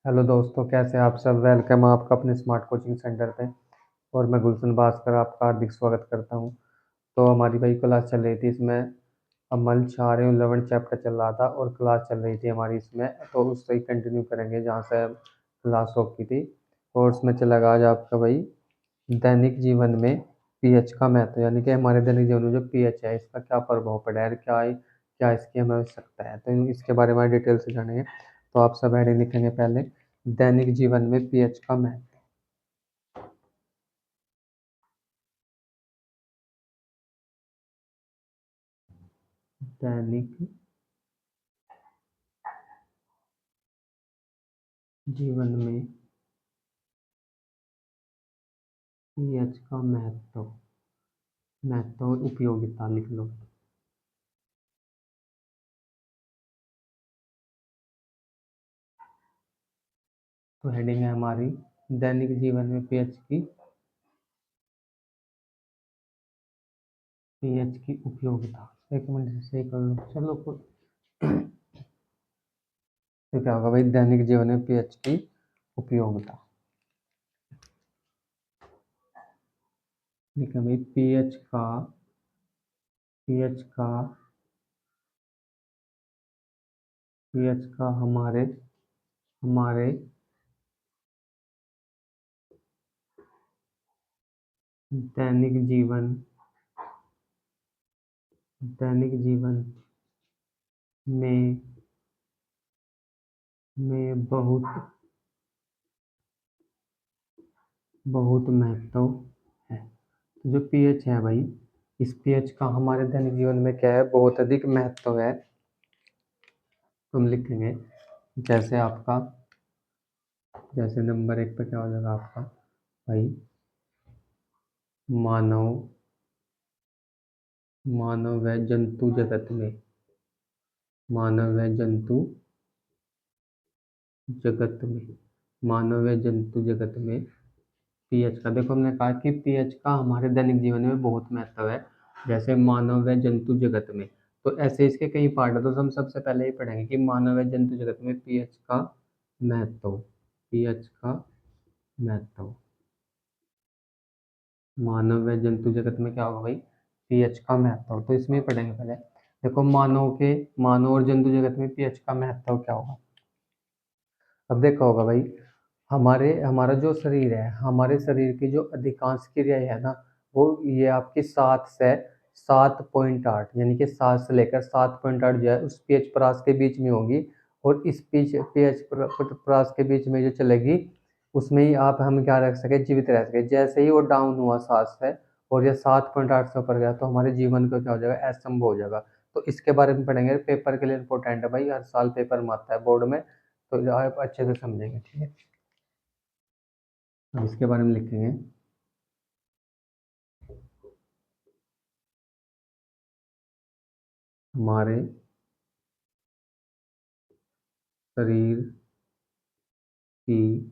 Hello दोस्तों, कैसे हैं आप सब। वेलकम आपका अपने स्मार्ट कोचिंग सेंटर पे। और मैं गुलशन भास्कर आपका हार्दिक स्वागत करता हूं। तो हमारी भाई क्लास चल रही थी, इसमें अमल 11 चैप्टर चल रहा था और क्लास चल रही थी हमारी इसमें, तो उससे ही कंटिन्यू करेंगे जहाँ से क्लास रोकी थी। और उसमें चला गया आज आपका भाई दैनिक जीवन में पीएच का महत्व, यानी कि हमारे दैनिक जीवन में जो पीएच है इसका क्या प्रभाव पड़ा है, क्या इसकी हमें आवश्यकता है, तो इसके बारे में डिटेल से जानेंगे। तो आप सब हेडिंग लिखेंगे पहले, दैनिक जीवन में पीएच का महत्व। दैनिक जीवन में पीएच का महत्व और उपयोगिता लिख लो। तो हेडिंग है हमारी दैनिक जीवन में पीएच की उपयोगिता। एक मिनट से सही कर लो, चलो तो क्या होगा भाई, दैनिक जीवन में पीएच की उपयोगिता। ठीक है भाई, पीएच का हमारे हमारे दैनिक जीवन में बहुत बहुत महत्व है। तो जो पीएच है भाई, इस पीएच का हमारे दैनिक जीवन में क्या है, बहुत अधिक महत्व है। तुम लिखेंगे जैसे नंबर 1 पे क्या हो जाएगा आपका भाई, मानव मानव व जंतु जगत में मानव व जंतु जगत में मानव व जंतु जगत में पीएच का, देखो हमने कहा कि पीएच का हमारे दैनिक जीवन में बहुत महत्व है। जैसे मानव व जंतु जगत में, तो ऐसे इसके कई पार्ट है, तो हम सबसे पहले ही पढ़ेंगे कि मानव व जंतु जगत में महत्व पीएच का महत्व। मानव व जंतु जगत में क्या होगा भाई, पीएच का महत्व। तो इसमें ही पढ़ेंगे पहले। देखो मानव और जंतु जगत में पीएच का महत्व क्या होगा। अब देखा होगा भाई, हमारा जो शरीर है, हमारे शरीर की जो अधिकांश क्रियाएं है ना, वो ये आपकी 7 से 7.8, यानी कि 7 से लेकर 7.8 जो है उस पीएच परास के बीच में होगी। और इस पीएच परास के बीच में जो चलेगी, उसमें ही आप हम क्या रख सके, जीवित रह सके। जैसे ही वो डाउन हुआ 7 से और ये 7.8 से ऊपर गया, तो हमारे जीवन का क्या हो जाएगा, असंभव हो जाएगा। तो इसके बारे में पढ़ेंगे, पेपर के लिए इंपॉर्टेंट है भाई, हर साल पेपर में आता है बोर्ड में, तो आप अच्छे से समझेंगे। ठीक है, अब इसके बारे में लिखेंगे, हमारे शरीर की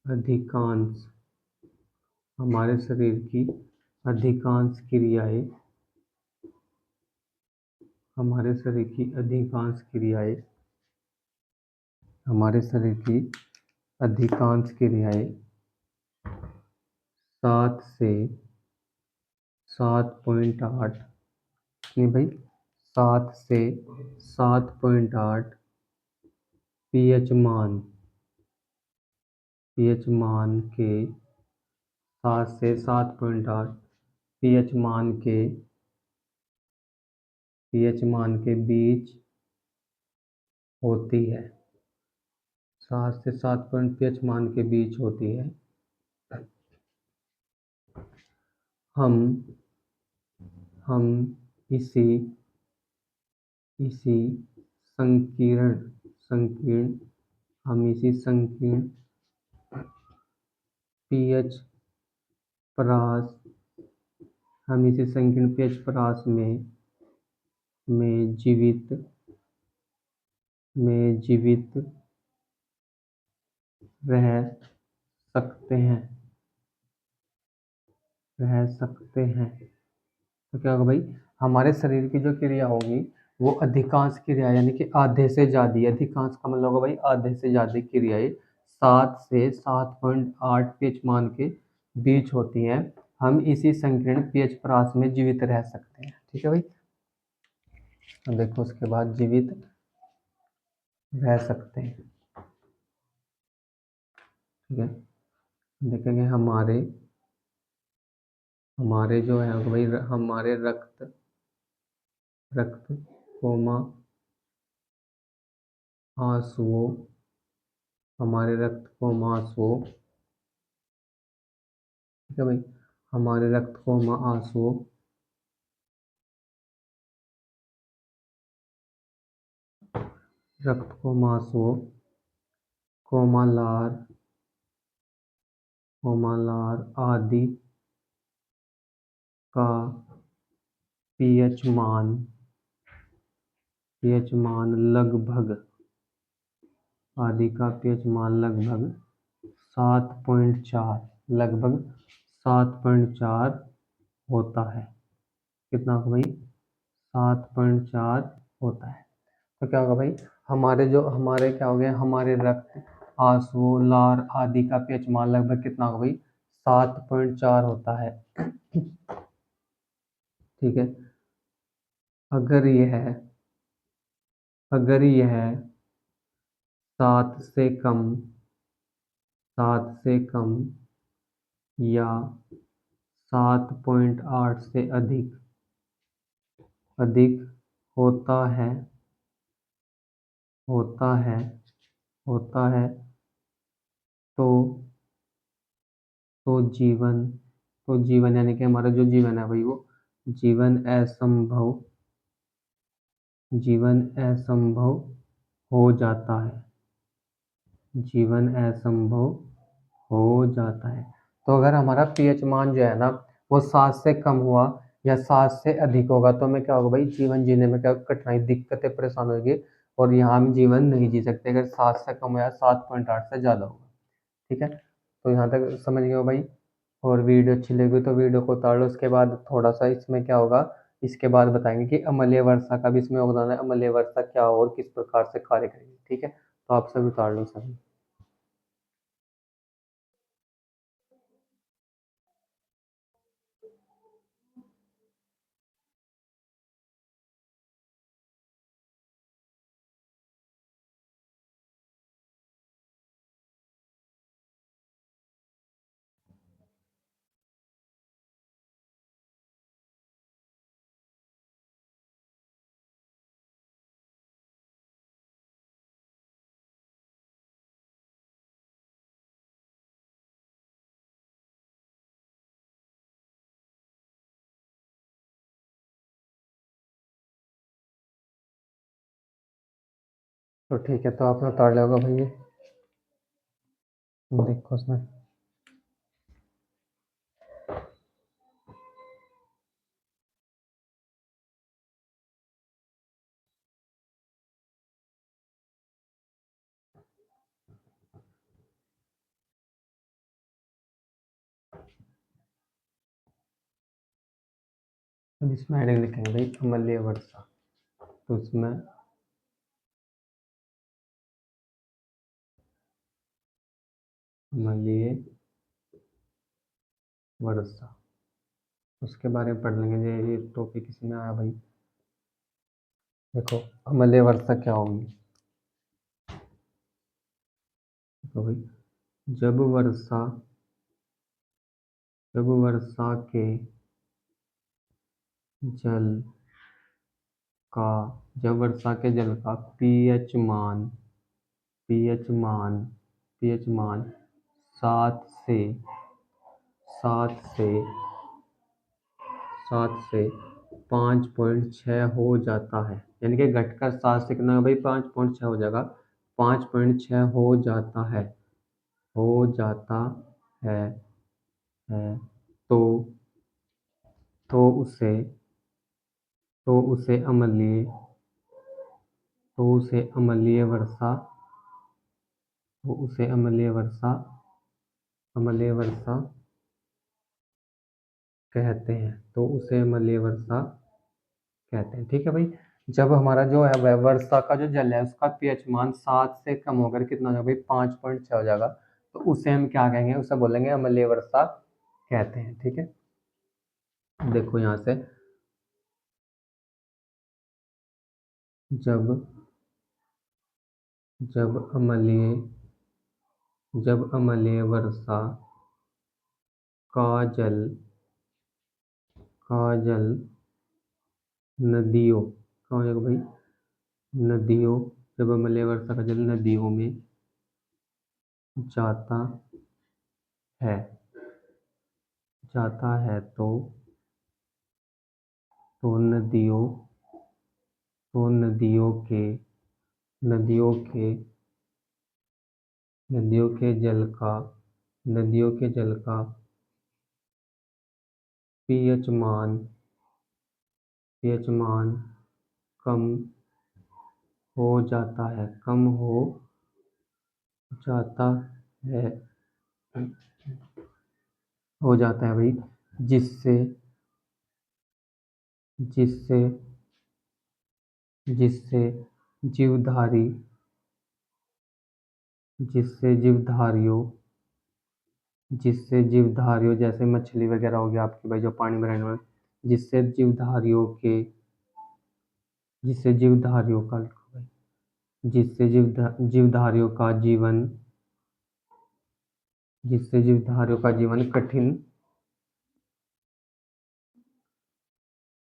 अधिकांश हमारे शरीर की अधिकांश क्रियाएं हमारे शरीर की अधिकांश क्रियाएं हमारे शरीर की अधिकांश क्रियाएं 7 से 7.8, नहीं भाई, 7 से 7.8 पीएच मान के 7 से 7.8 पीएच मान के बीच होती है। 7 से 7 पीएच मान के बीच होती है। हम हम इसी इसी संकीर्ण संकीर्ण हम इसी संकीर्ण पीएच परास हम इसी संकीर्ण पीएच परास में जीवित रह सकते हैं तो क्या होगा भाई, हमारे शरीर की जो क्रिया होगी वो अधिकांश क्रिया यानी कि आधे से ज़्यादा, अधिकांश का मतलब होगा भाई आधे से ज़्यादा क्रियाएं 7 से 7.8 पीएच मान के बीच होती हैं। हम इसी संकीर्ण पीएच परास में जीवित रह सकते हैं। ठीक है भाई। तो देखो उसके बाद जीवित रह सकते हैं। ठीक है, देखेंगे हमारे हमारे जो है भाई हमारे रक्त रक्त कोमा आंसुओं हमारे रक्त कोमा आंसुओं ठीक है भाई, हमारे रक्त कोमा आंसुओं रक्त कोमा आंसुओं कोमालार कोमालार आदि का पीएच मान लगभग आदि का पीएच मान लगभग 7.4 लगभग 7.4 होता है। कितना होगा भाई? 7.4 होता है। तो क्या होगा भाई, हमारे क्या हो गया, हमारे रक्त आंसू लार आदि का पीएच मान लगभग कितना होगा भाई? 7.4 होता है। ठीक है, अगर यह अगर यह 7 से कम 7 से कम या 7.8 से अधिक अधिक होता है होता है होता है तो तो जीवन जीवन यानी कि हमारा जो जीवन है भाई, वो जीवन असंभव हो जाता है। जीवन असंभव हो जाता है। तो अगर हमारा पीएच मान जो है ना, वो 7 से कम हुआ या 7 से अधिक होगा, तो हमें क्या होगा भाई, जीवन जीने में क्या कठिनाई दिक्कतें परेशान होगी, और यहाँ हम जीवन नहीं जी सकते अगर 7 से कम या 7.8 से ज़्यादा होगा। ठीक है, तो यहाँ तक समझ गए हो भाई। और वीडियो अच्छी लगी तो वीडियो को उतार लो। उसके बाद थोड़ा सा इसमें क्या होगा, इसके बाद बताएंगे कि अम्लीय वर्षा का भी इसमें योगदान है, अम्लीय वर्षा क्या और किस प्रकार से कार्य करेगी। ठीक है, तो आप सब उतार लो सभी। तो ठीक है, तो आपने उतार लिया होगा भाई ये, देखो उसमें। अब इसमें हेडिंग लिखेंगे भाई अम्लीय वर्षा। तो उसमें अम्लीय वर्षा उसके बारे में पढ़ लेंगे। ये टॉपिक इसमें आया भाई। देखो अम्लीय वर्षा क्या होगी। तो भाई जब वर्षा जब वर्षा के जल का जब वर्षा के जल का पीएच मान पीएच मान 7 से 7 से 5.6 हो जाता है, यानी कि घटकर 7 से कितना है भाई, 5.6 हो जाएगा। 5.6 हो जाता है है तो तो उसे तो उसे अम्लीय तो उसे अम्लीय वर्षा तो उसे अम्लीय वर्षा कहते हैं। तो उसे अम्लीय वर्षा कहते हैं। ठीक है भाई, जब हमारा जो है वह वर्षा का जो जल है उसका पीएच मान 7 से कम होकर कितना हो जाएगा भाई 5.6 हो जाएगा, तो उसे हम क्या कहेंगे, उसे बोलेंगे अम्लीय वर्षा कहते हैं। ठीक है, देखो यहाँ से, जब जब अम्लीय जब अम्लीय वर्षा का जल का जल नदियों का हो जाएगा भाई, नदियों, जब अम्लीय वर्षा का जल नदियों में जाता है तो नदियों तो नदियों के नदियों के जल का नदियों के जल का पीएच मान कम कम हो जाता है भाई, जिससे जिससे जिससे जीवधारी जिससे जीवधारियों जैसे मछली वगैरह हो गया आपके भाई, जो पानी में रहने वाले, जिससे जीवधारियों के जिससे जीवधारियों का लिखो भाई, जिससे जीवधारियों का जीवन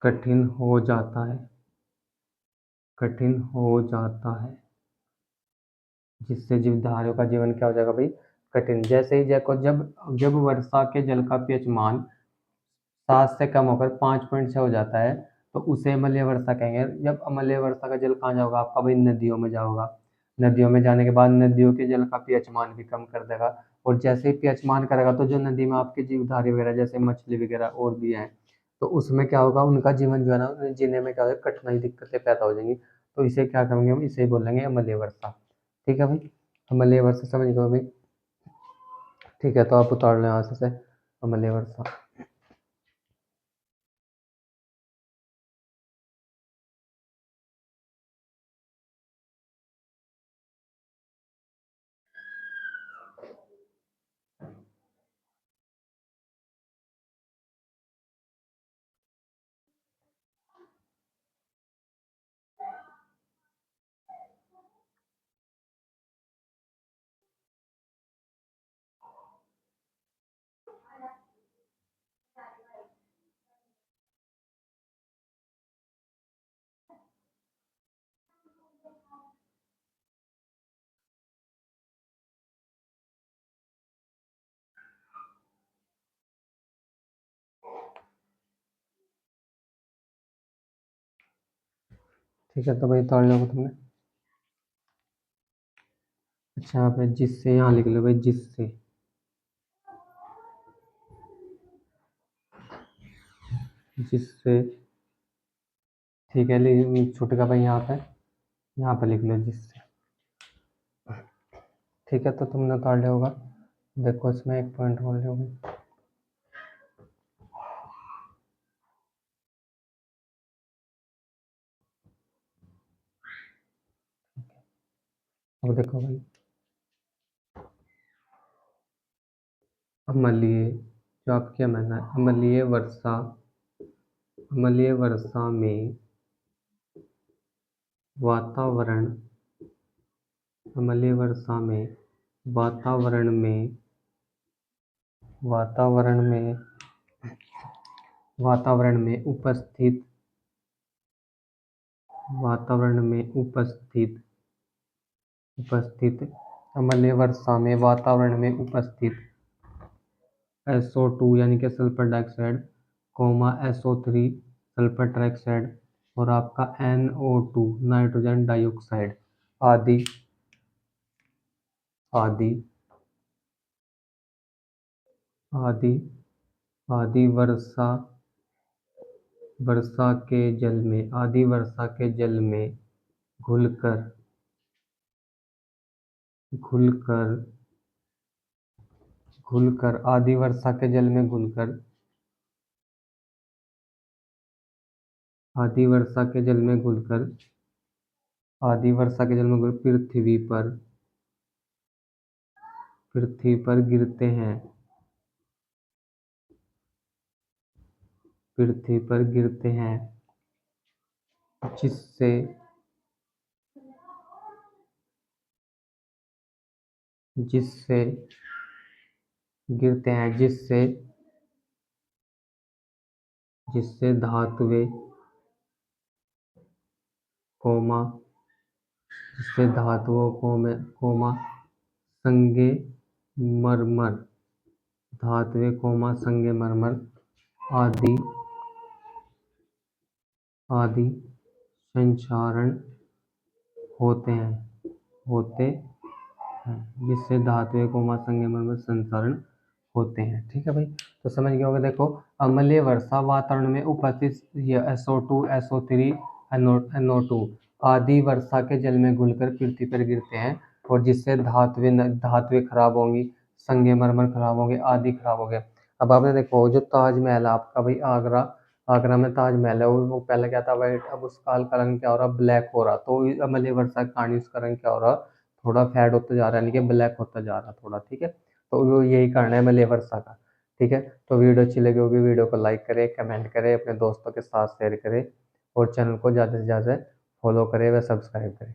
कठिन हो जाता है कठिन हो जाता है जिससे जीवधारियों का जीवन क्या हो जाएगा भाई, कठिन। जैसे ही देखो, जब जब वर्षा के जल का पीएच मान 7 से कम होकर 5.6 हो जाता है, तो उसे अम्लीय वर्षा कहेंगे। जब अम्लीय वर्षा का जल कहाँ जाएगा आपका भाई, नदियों में जाएगा। नदियों में जाने के बाद नदियों के जल का पीएच मान भी कम कर देगा, और जैसे ही पीएच मान करेगा तो जो नदी में आपके जीवधारी वगैरह जैसे मछली वगैरह और भी हैं, तो उसमें क्या होगा, उनका जीवन जो है ना, उन्हें जीने में क्या होगा, कठिनाई दिक्कतें पैदा हो जाएंगी। तो इसे क्या करेंगे हम, इसे बोलेंगे अम्लीय वर्षा। ठीक है भाई, अम्लीय वर्षा समझ गए भाई। ठीक है, तो आप उतार लें यहाँ से अम्लीय वर्षा। ठीक है, तो भाई उतार लो तुमने। अच्छा, यहाँ पे जिससे यहाँ लिख लो भाई, जिससे। ठीक है, छुटेगा भाई यहाँ पे लिख लो जिससे। ठीक है, तो तुमने उतार लिया होगा। देखो, इसमें एक पॉइंट बोल रहे होगे। अब देखो भाई, अम्लीय जो आपके मैंने अम्लीय वर्षा में वातावरण अम्लीय वर्षा में वातावरण में वातावरण में वातावरण में उपस्थित वातावरण में उपस्थित उपस्थित अम्लीय वर्षा में वातावरण में उपस्थित SO2 यानी कि sulphur dioxide, SO3 sulphur trioxide, और आपका NO2 नाइट्रोजन डाइऑक्साइड आदि आदि आदि आदि वर्षा के जल में घुलकर घुलकर घुलकर आदि वर्षा के जल में घुलकर आदि वर्षा के जल में घुलकर पृथ्वी पर गिरते हैं। जिससे जिससे गिरते हैं जिससे धातुएं कोमा संगे मरमर आदि संचारण होते हैं जिससे धातुएं कोमा संगमरमर संचारण होते हैं। ठीक है भाई, तो समझ गए होगे। देखो, अम्लीय वर्षा वातावरण में उपस्थित SO2 SO3 NO2 आदि वर्षा के जल में घुलकर पृथ्वी पर गिरते हैं और जिससे धातुएं खराब होंगी, संगमरमर खराब होंगे, आदि खराब हो गए। अब आपने देखो जो ताजमहल है आपका भाई, आगरा में ताजमहल है, वो पहले क्या था वाइट, अब उसका हल्का रंग क्या हो रहा, ब्लैक हो रहा। तो अम्लीय वर्षा के कारण उसका रंग क्या हो रहा, थोड़ा फेड होता जा रहा है, यानी कि ब्लैक होता जा रहा थोड़ा। ठीक है, तो वो यही कारण है अम्लीय वर्षा का। ठीक है, तो वीडियो अच्छी लगी होगी, वीडियो को लाइक करें, कमेंट करें, अपने दोस्तों के साथ शेयर करें और चैनल को ज़्यादा से ज़्यादा फॉलो करें व सब्सक्राइब करें।